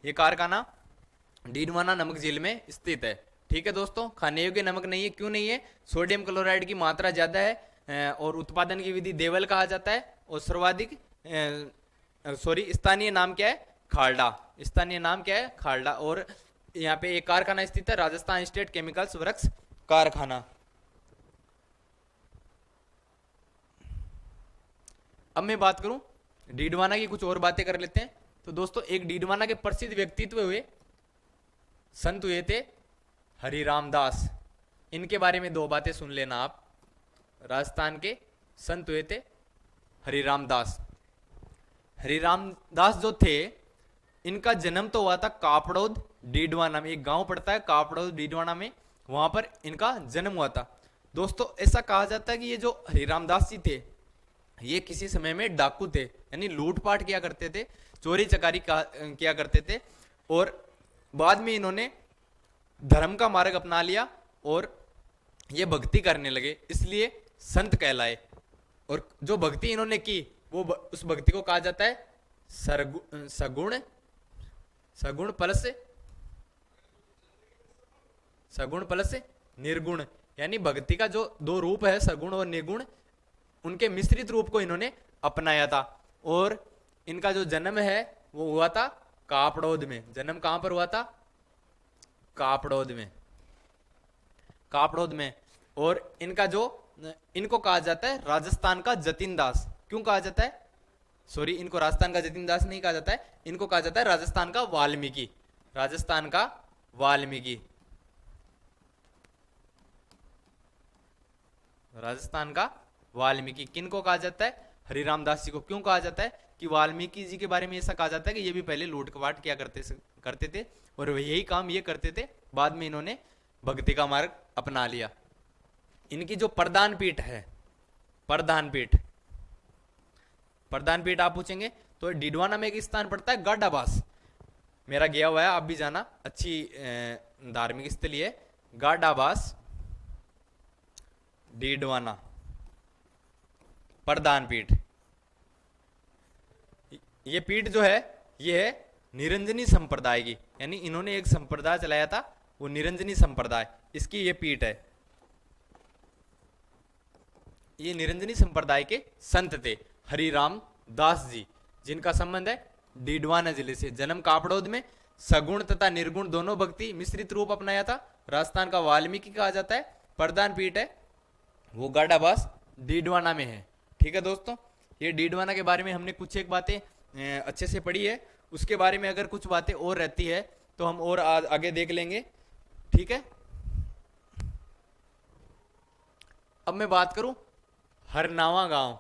ये कारखाना डीडवाना नमक झील में स्थित है। ठीक है दोस्तों, खाने योग्य नमक नहीं है। क्यों नहीं है? सोडियम क्लोराइड की मात्रा ज्यादा है और उत्पादन की विधि देवल कहा जाता है। और सर्वाधिक स्थानीय नाम क्या है? खाल्डा। स्थानीय नाम क्या है? खाल्डा। और यहाँ पे एक कारखाना स्थित है, राजस्थान स्टेट केमिकल्स वर्क्स कारखाना। अब मैं बात करूं डीडवाना की, कुछ और बातें कर लेते हैं। तो दोस्तों एक डीडवाना के प्रसिद्ध व्यक्तित्व हुए, संत हुए थे हरिराम दास। इनके बारे में दो बातें सुन लेना आप। राजस्थान के संत हुए थे हरिराम दास। हरिराम दास जो थे, इनका जन्म तो हुआ था कापड़ौद डीडवाना में, एक गांव पड़ता है कापड़ौद डीडवाना में, वहां पर इनका जन्म हुआ था। दोस्तों ऐसा कहा जाता है कि ये जो हरिराम दास जी थे, ये किसी समय में डाकू थे, यानी लूटपाट किया करते थे, चोरी चकारी किया करते थे। और बाद में इन्होंने धर्म का मार्ग अपना लिया और ये भक्ति करने लगे, इसलिए संत कहलाए। और जो भक्ति इन्होंने की वो उस भक्ति को कहा जाता है सगुण सगुण प्लस सगुण प्लस निर्गुण। यानी भक्ति का जो दो रूप है, सगुण और निर्गुण, उनके मिश्रित रूप को इन्होंने अपनाया था। और इनका जो जन्म है वो हुआ था कापड़ौद में। जन्म कहां पर हुआ था? कापड़ौद में। कापड़ौद में। और इनको कहा जाता है राजस्थान का जतिन दास। क्यों कहा जाता है? सॉरी, इनको राजस्थान का जतिन दास नहीं कहा जाता है, इनको कहा जाता है राजस्थान का वाल्मीकि। राजस्थान का वाल्मीकि। राजस्थान का वाल्मीकि किनको कहा जाता है? हरिराम दास जी को। क्यों कहा जाता है? कि वाल्मीकि जी के बारे में ऐसा कहा जाता है कि ये भी पहले लूटपाट किया करते थे और यही काम ये करते थे। बाद में इन्होंने भक्ति का मार्ग अपना लिया। इनकी जो प्रधान पीठ है, प्रधान पीठ, प्रधान पीठ आप पूछेंगे तो डीडवाना में एक स्थान पड़ता है गाडाबास। मेरा गया हुआ है, आप भी जाना, अच्छी धार्मिक स्थली है गाडाबास डीडवाना प्रधान पीठ। ये पीठ जो है ये है निरंजनी संप्रदाय की, यानी इन्होंने एक संप्रदाय चलाया था, वो निरंजनी संप्रदाय, इसकी ये पीठ है। ये निरंजनी संप्रदाय के संत थे हरिराम दास जी, जिनका संबंध है डीडवाना जिले से। जन्म कापड़ौद में, सगुण तथा निर्गुण दोनों भक्ति मिश्रित रूप अपनाया था। राजस्थान का वाल्मीकि कहा जाता है। प्रधान पीठ है वो गाडाबास डीडवाना में है। ठीक है दोस्तों, ये डीडवाना के बारे में हमने कुछ एक बातें अच्छे से पढ़ी है। उसके बारे में अगर कुछ बातें और रहती है तो हम और आगे देख लेंगे। ठीक है। अब मैं बात करूं हरनावा गांव।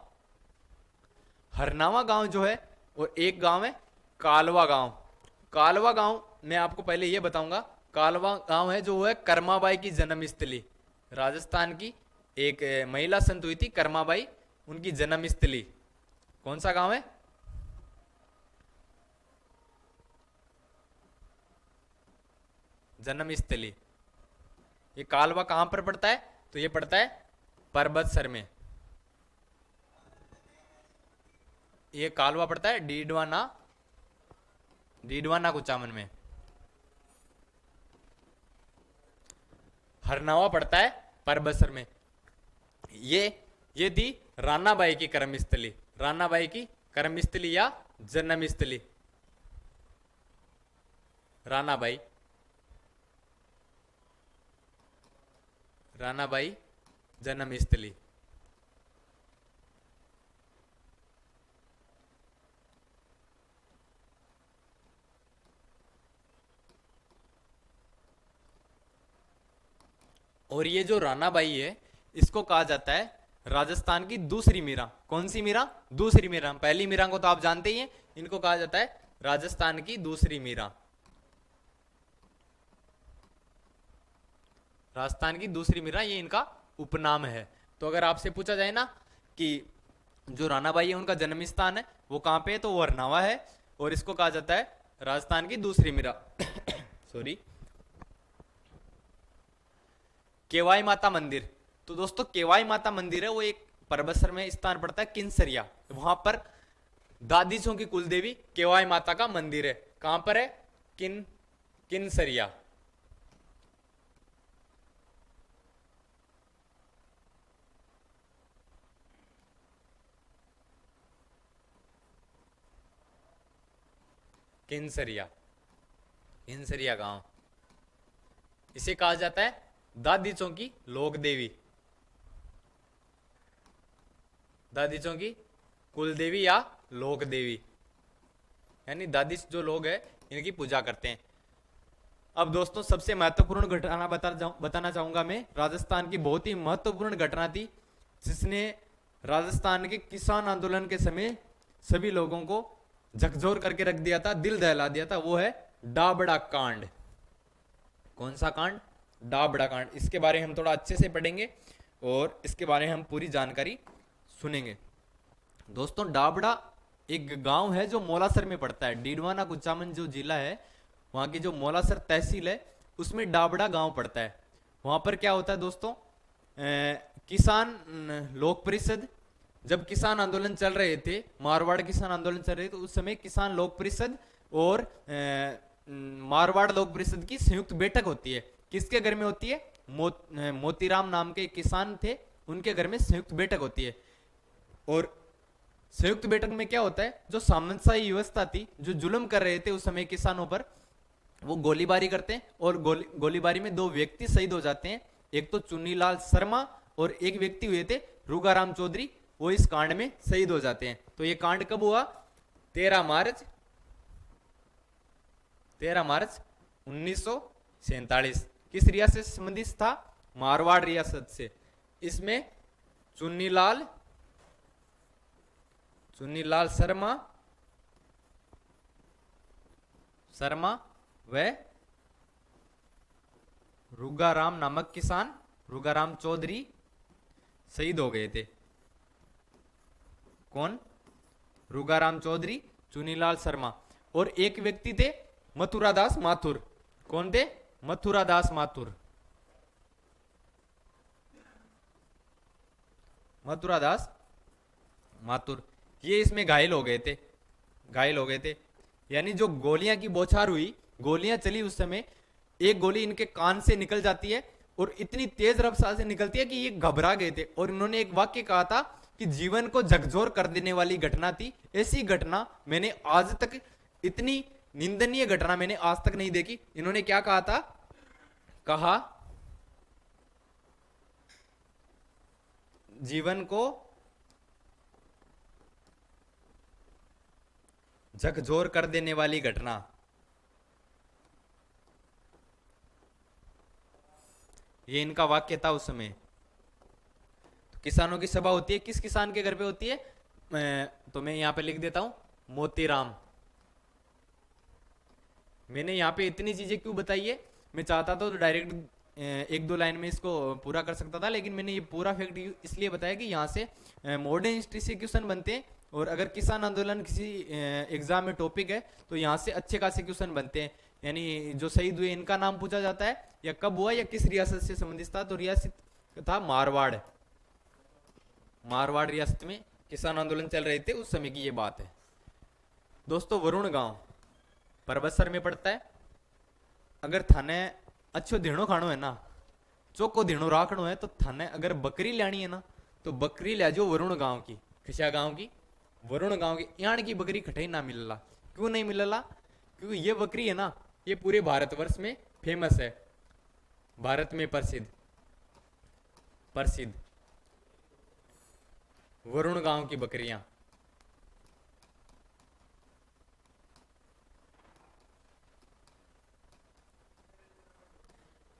हरनावा गांव जो है, और एक गांव है कालवा गांव। कालवा गांव मैं आपको पहले ये बताऊंगा, कालवा गांव है जो है कर्माबाई की जन्मस्थली। राजस्थान की एक महिला संत हुई थी कर्माबाई, उनकी जन्मस्थली। कौन सा गांव है? जन्मस्थली। ये कालवा कहां पर पड़ता है? तो ये पड़ता है परबतसर में। ये कालवा पड़ता है डीडवाना, डीडवाना कुचामन में। हरनावा पड़ता है परबतसर में। ये थी रानाबाई की कर्मस्थली, रानाबाई की कर्मस्थली या जन्मस्थली। रानाबाई, रानाबाई जन्मस्थली। और ये जो रानाबाई है, इसको कहा जाता है राजस्थान की दूसरी मीरा। कौन सी मीरा? दूसरी मीरा। पहली मीरा को तो आप जानते ही हैं, इनको कहा जाता है राजस्थान की दूसरी मीरा। राजस्थान की दूसरी मीरा, ये इनका उपनाम है। तो अगर आपसे पूछा जाए ना कि जो रानाबाई है उनका जन्म स्थान है वो कहाँ पे है, तो वो हरनावा है, और इसको कहा जाता है राजस्थान की दूसरी मीरा। सॉरी। केवाई माता मंदिर, तो दोस्तों केवाई माता मंदिर है वो एक परबतसर में स्थान पड़ता है, किन्सरिया। वहां पर दादीसों की कुलदेवी केवाई माता का मंदिर है। कहां पर है? किन्सरिया। किन्सरिया, किन्सरिया गांव, इसे कहा जाता है दादीचों की लोक देवी, दादीचों की कुल देवी या लोक देवी, यानी दादी जो लोग हैं इनकी पूजा करते हैं। अब दोस्तों सबसे महत्वपूर्ण घटना बताना चाहूंगा मैं। राजस्थान की बहुत ही महत्वपूर्ण घटना थी जिसने राजस्थान के किसान आंदोलन के समय सभी लोगों को झकझोर करके रख दिया था, दिल दहला दिया था। वो है डाबड़ा कांड। कौन सा कांड? डाबड़ा कांड। इसके बारे में हम थोड़ा अच्छे से पढ़ेंगे और इसके बारे में हम पूरी जानकारी सुनेंगे। दोस्तों डाबड़ा एक गांव है जो मौलासर में पड़ता है। डीडवाना कुचामन जो जिला है, वहां की जो मौलासर तहसील है उसमें डाबड़ा गांव पड़ता है। वहां पर क्या होता है दोस्तों, किसान लोक परिषद, जब किसान आंदोलन चल रहे थे, मारवाड़ किसान आंदोलन चल रहे थे, तो उस समय किसान लोक परिषद और मारवाड़ लोक परिषद की संयुक्त बैठक होती है। किसके घर में होती है? मोतीराम नाम के किसान थे, उनके घर में संयुक्त बैठक होती है। और संयुक्त बैठक में क्या होता है, जो सामंतशाही व्यवस्था थी, जो जुल्म कर रहे थे उस समय किसानों पर, वो गोलीबारी करते हैं और गोलीबारी में दो व्यक्ति शहीद हो जाते हैं। एक तो चुन्नीलाल शर्मा और एक व्यक्ति हुए थे रूगाराम चौधरी, वो इस कांड में शहीद हो जाते हैं। तो ये कांड कब हुआ? 13 मार्च 1947। किस रियासत से संबंधित था? मारवाड़ रियासत से। इसमें चुन्नीलाल शर्मा व रूगाराम नामक किसान, रूगाराम चौधरी शहीद हो गए थे। कौन? रूगाराम चौधरी, चुनीलाल शर्मा, और एक व्यक्ति थे मथुरादास माथुर। कौन थे? मथुरादास माथुर। मथुरादास माथुर ये इसमें घायल हो गए थे, घायल हो गए थे। यानी जो गोलियां की बौछार हुई, गोलियां चली उस समय, एक गोली इनके कान से निकल जाती है और इतनी तेज रफ्तार से निकलती है कि ये घबरा गए थे। और इन्होंने एक वाक्य कहा था कि जीवन को झकझोर कर देने वाली घटना थी, ऐसी घटना मैंने आज तक, इतनी निंदनीय घटना मैंने आज तक नहीं देखी। इन्होंने क्या कहा था? कहा जीवन को झकझोर कर देने वाली घटना। ये इनका वाक्य था उस समय। तो किसानों की सभा होती है, किस किसान के घर पे होती है? तो मैं यहां पे लिख देता हूं, मोतीराम। मैंने यहाँ पे इतनी चीजें क्यों बताई है? मैं चाहता तो डायरेक्ट एक दो लाइन में इसको पूरा कर सकता था, लेकिन मैंने ये पूरा फैक्ट इसलिए बताया कि यहाँ से मॉडर्न हिस्ट्री से क्वेश्चन बनते हैं, और अगर किसान आंदोलन किसी एग्जाम में टॉपिक है तो यहाँ से अच्छे खासे क्वेश्चन बनते हैं। यानी जो शहीद हुए इनका नाम पूछा जाता है, या कब हुआ, या किस रियासत से संबंधित था। तो रियासत था मारवाड़। मारवाड़ रियासत में किसान आंदोलन चल रहे थे उस समय की ये बात है। दोस्तों वरुण गांव परबतसर में पड़ता है। अगर थाने अच्छो धेणो खानो है ना, चोको धेणो राखनो है, तो थाने अगर बकरी लानी है ना, तो बकरी ले जाओ वरुण गांव की। खिसिया गांव की, वरुण गांव की। यहाँ की बकरी कठे ना मिलला। क्यों नहीं मिलला? क्योंकि ये बकरी है ना, ये पूरे भारतवर्ष में फेमस है, भारत में प्रसिद्ध प्रसिद्ध वरुण गांव की बकरियां।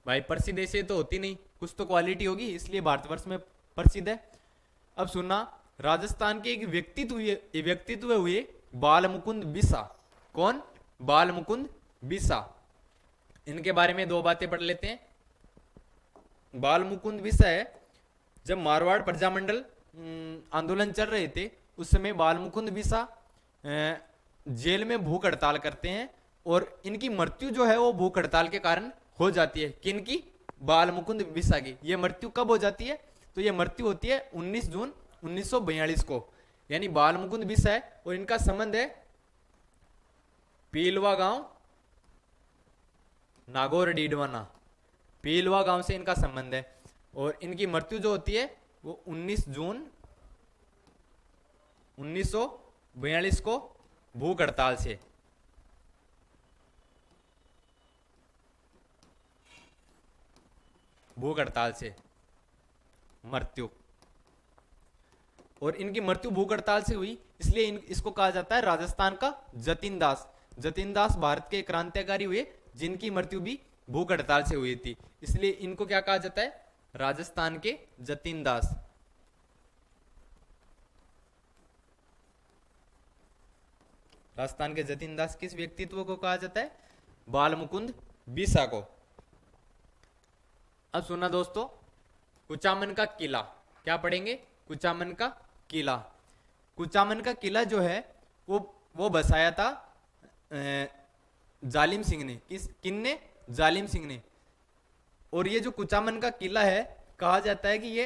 भाई प्रसिद्ध ऐसे तो होती नहीं, कुछ तो क्वालिटी होगी, इसलिए भारतवर्ष में प्रसिद्ध है। अब सुनना, राजस्थान के एक व्यक्तित्व हुए बाल मुकुंद बिसा। कौन? बाल मुकुंद बिसा। इनके बारे में दो बातें पढ़ लेते हैं। बाल मुकुंद बिसा है, जब मारवाड़ प्रजामंडल आंदोलन चल रहे थे उस समय बाल मुकुंद बिसा जेल में भूख हड़ताल करते हैं और इनकी मृत्यु जो है वो भूख हड़ताल के कारण हो जाती है। किनकी? बाल मुकुंद बिसा की। ये मृत्यु कब हो जाती है? तो ये मृत्यु होती है 19 जून 1942 को। यानी बाल मुकुंद बिसा है और इनका संबंध है पीलवा गांव, नागौर डीडवाना, पीलवा गांव से इनका संबंध है। और इनकी मृत्यु जो होती है वो 19 जून 1942 को भूख हड़ताल से। भूख हड़ताल से मृत्यु। और इनकी मृत्यु भूख हड़ताल से हुई, इसलिए इसको कहा जाता है राजस्थान का जतिन दास। जतिन दास भारत के क्रांतिकारी हुए जिनकी मृत्यु भी भूख हड़ताल से हुई थी, इसलिए इनको क्या कहा जाता है? राजस्थान के जतिन दास। राजस्थान के जतिन दास किस व्यक्तित्व को कहा जाता है? बाल मुकुंद बिसा को। अब सुना दोस्तों, कुचामन का किला। क्या पढ़ेंगे? कुचामन का किला। कुचामन का किला जो है वो बसाया था जालिम सिंह ने। किनने? जालिम सिंह ने। और ये जो कुचामन का किला है, कहा जाता है कि ये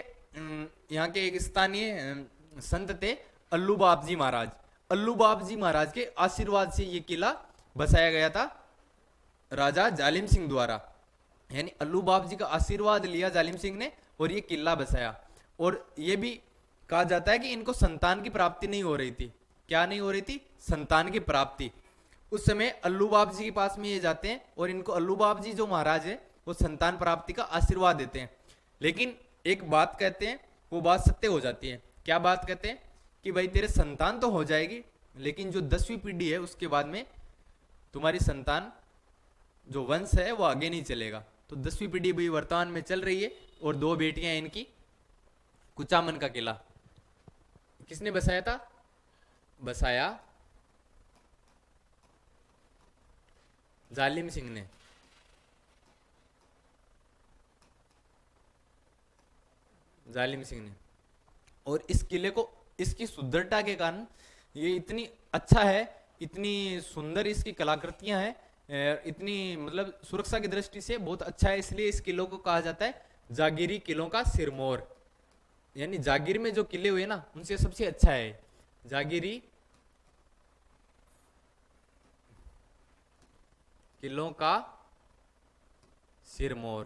यहाँ के एक स्थानीय संत थे अल्लू बापजी महाराज। अल्लू बापजी महाराज के आशीर्वाद से ये किला बसाया गया था राजा जालिम सिंह द्वारा। यानी अल्लू बापजी का आशीर्वाद लिया जालिम सिंह ने और ये किला बसाया। और ये भी कहा जाता है कि इनको संतान की प्राप्ति नहीं हो रही थी। क्या नहीं हो रही थी? संतान की प्राप्ति। उस समय अल्लू बापजी के पास में ये जाते हैं और इनको अल्लू बापजी जो महाराज है वो संतान प्राप्ति का आशीर्वाद देते हैं। लेकिन एक बात कहते हैं, वो बात सत्य हो जाती है। क्या बात कहते हैं? कि भाई तेरे संतान तो हो जाएगी, लेकिन जो 10वीं पीढ़ी है उसके बाद में तुम्हारी संतान जो वंश है वो आगे नहीं चलेगा। तो 10वीं पीढ़ी भी वर्तमान में चल रही है और 2 बेटियां इनकी। कुचामन का किला किसने बसाया था? बसाया जालिम सिंह ने। जालिम सिंह ने। और इस किले को, इसकी सुंदरता के कारण ये इतनी अच्छा है, इतनी सुंदर इसकी कलाकृतियां हैं, इतनी मतलब सुरक्षा की दृष्टि से बहुत अच्छा है, इसलिए इस किले को कहा जाता है जागीरी किलों का सिरमौर। यानी जागीर में जो किले हुए ना उनसे सबसे अच्छा है जागीरी किलों का सिरमौर।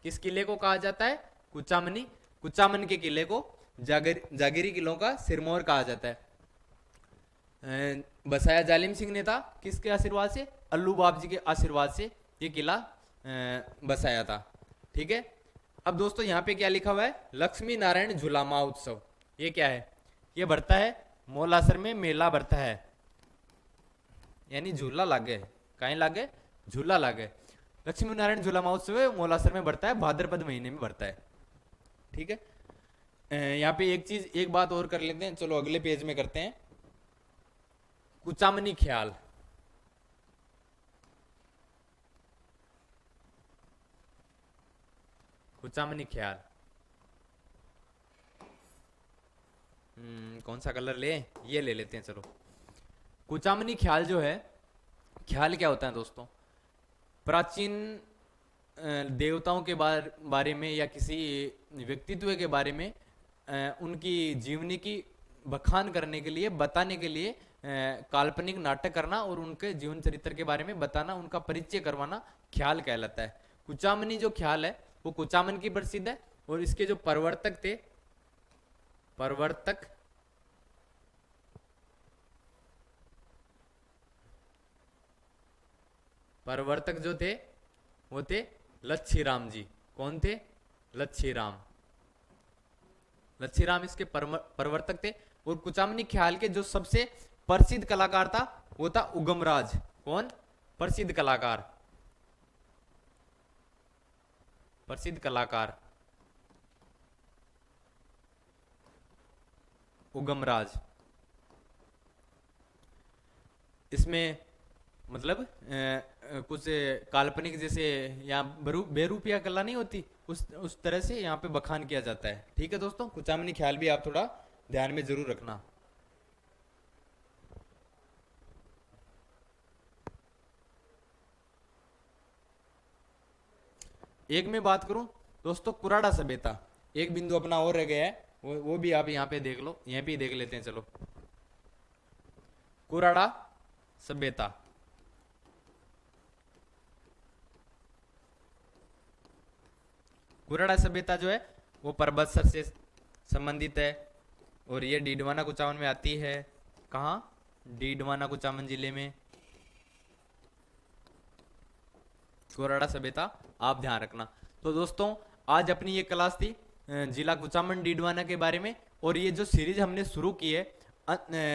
किस किले को कहा जाता है? कुचामनी। कुचामन के किले को जागीरी किलों का सिरमौर कहा जाता है। बसाया जालिम सिंह ने था। किसके आशीर्वाद से? अल्लू बाप जी के आशीर्वाद से ये किला बसाया था। ठीक है। अब दोस्तों यहाँ पे क्या लिखा हुआ है? लक्ष्मी नारायण झूला महोत्सव। ये क्या है? ये बढ़ता है मोलासर में मेला बढ़ता है, यानी झूला लागे। कहीं लागे? झूला लागे। लक्ष्मी नारायण झूला महोत्सव मोलासर में बढ़ता है, भाद्रपद महीने में बढ़ता है। ठीक है। यहाँ पे एक बात और कर लेते हैं, चलो अगले पेज में करते हैं। कुचामनी ख्याल। कुचामनी ख्याल कौन सा कलर ले? ये ले लेते हैं चलो। कुचामनी ख्याल जो है, ख्याल क्या होता है दोस्तों? प्राचीन देवताओं के बारे में या किसी व्यक्तित्व के बारे में उनकी जीवनी की बखान करने के लिए, बताने के लिए काल्पनिक नाटक करना और उनके जीवन चरित्र के बारे में बताना, उनका परिचय करवाना ख्याल कहलाता है। कुचामनी जो ख्याल है वो कुचामन की प्रसिद्ध है और इसके जो प्रवर्तक थे, प्रवर्तक जो थे वो थे लच्छीराम जी। कौन थे? लच्छीराम। लच्छीराम इसके प्रवर्तक थे। और कुचामनी ख्याल के जो सबसे प्रसिद्ध कलाकार था वो था उगमराज। कौन? प्रसिद्ध कलाकार। उगमराज। इसमें मतलब कुछ काल्पनिक, जैसे यहाँ बेरूपिया कला नहीं होती, उस तरह से यहाँ पे बखान किया जाता है। ठीक है दोस्तों, कुचामनी ख्याल भी आप थोड़ा ध्यान में जरूर रखना। एक में बात करूं दोस्तों, कुराड़ा सभ्यता, एक बिंदु अपना और रह गया है, वो भी आप यहाँ पे देख लो, यहाँ पे देख लेते हैं। चलो, कुराड़ा सभ्यता। कुराड़ा सभ्यता जो है वो परबतसर से संबंधित है, और ये डीडवाना कुचामन में आती है। कहाँ? डीडवाना कुचामन जिले में कुराड़ा सभ्यता, आप ध्यान रखना। तो दोस्तों, आज अपनी ये क्लास थी जिला कुचामन डीडवाना के बारे में, और ये जो सीरीज हमने शुरू की है,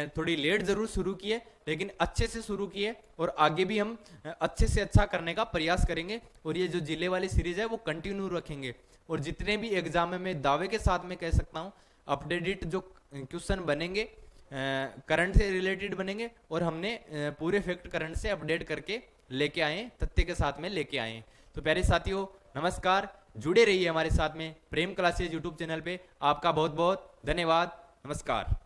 थोड़ी लेट जरूर शुरू की है, लेकिन अच्छे से शुरू की है, और आगे भी हम अच्छे से अच्छा करने का प्रयास करेंगे। और ये जो जिले वाली सीरीज है वो कंटिन्यू रखेंगे, और जितने भी एग्जाम में मैं दावे के साथ में कह सकता हूँ, अपडेटेड जो क्वेश्चन बनेंगे करंट से रिलेटेड बनेंगे, और हमने पूरे फैक्ट करंट से अपडेट करके लेके आए, तथ्य के साथ में लेके आए। तो प्यारे साथियों, नमस्कार, जुड़े रहिए हमारे साथ में प्रेम क्लासेज यूट्यूब चैनल पे। आपका बहुत बहुत धन्यवाद। नमस्कार।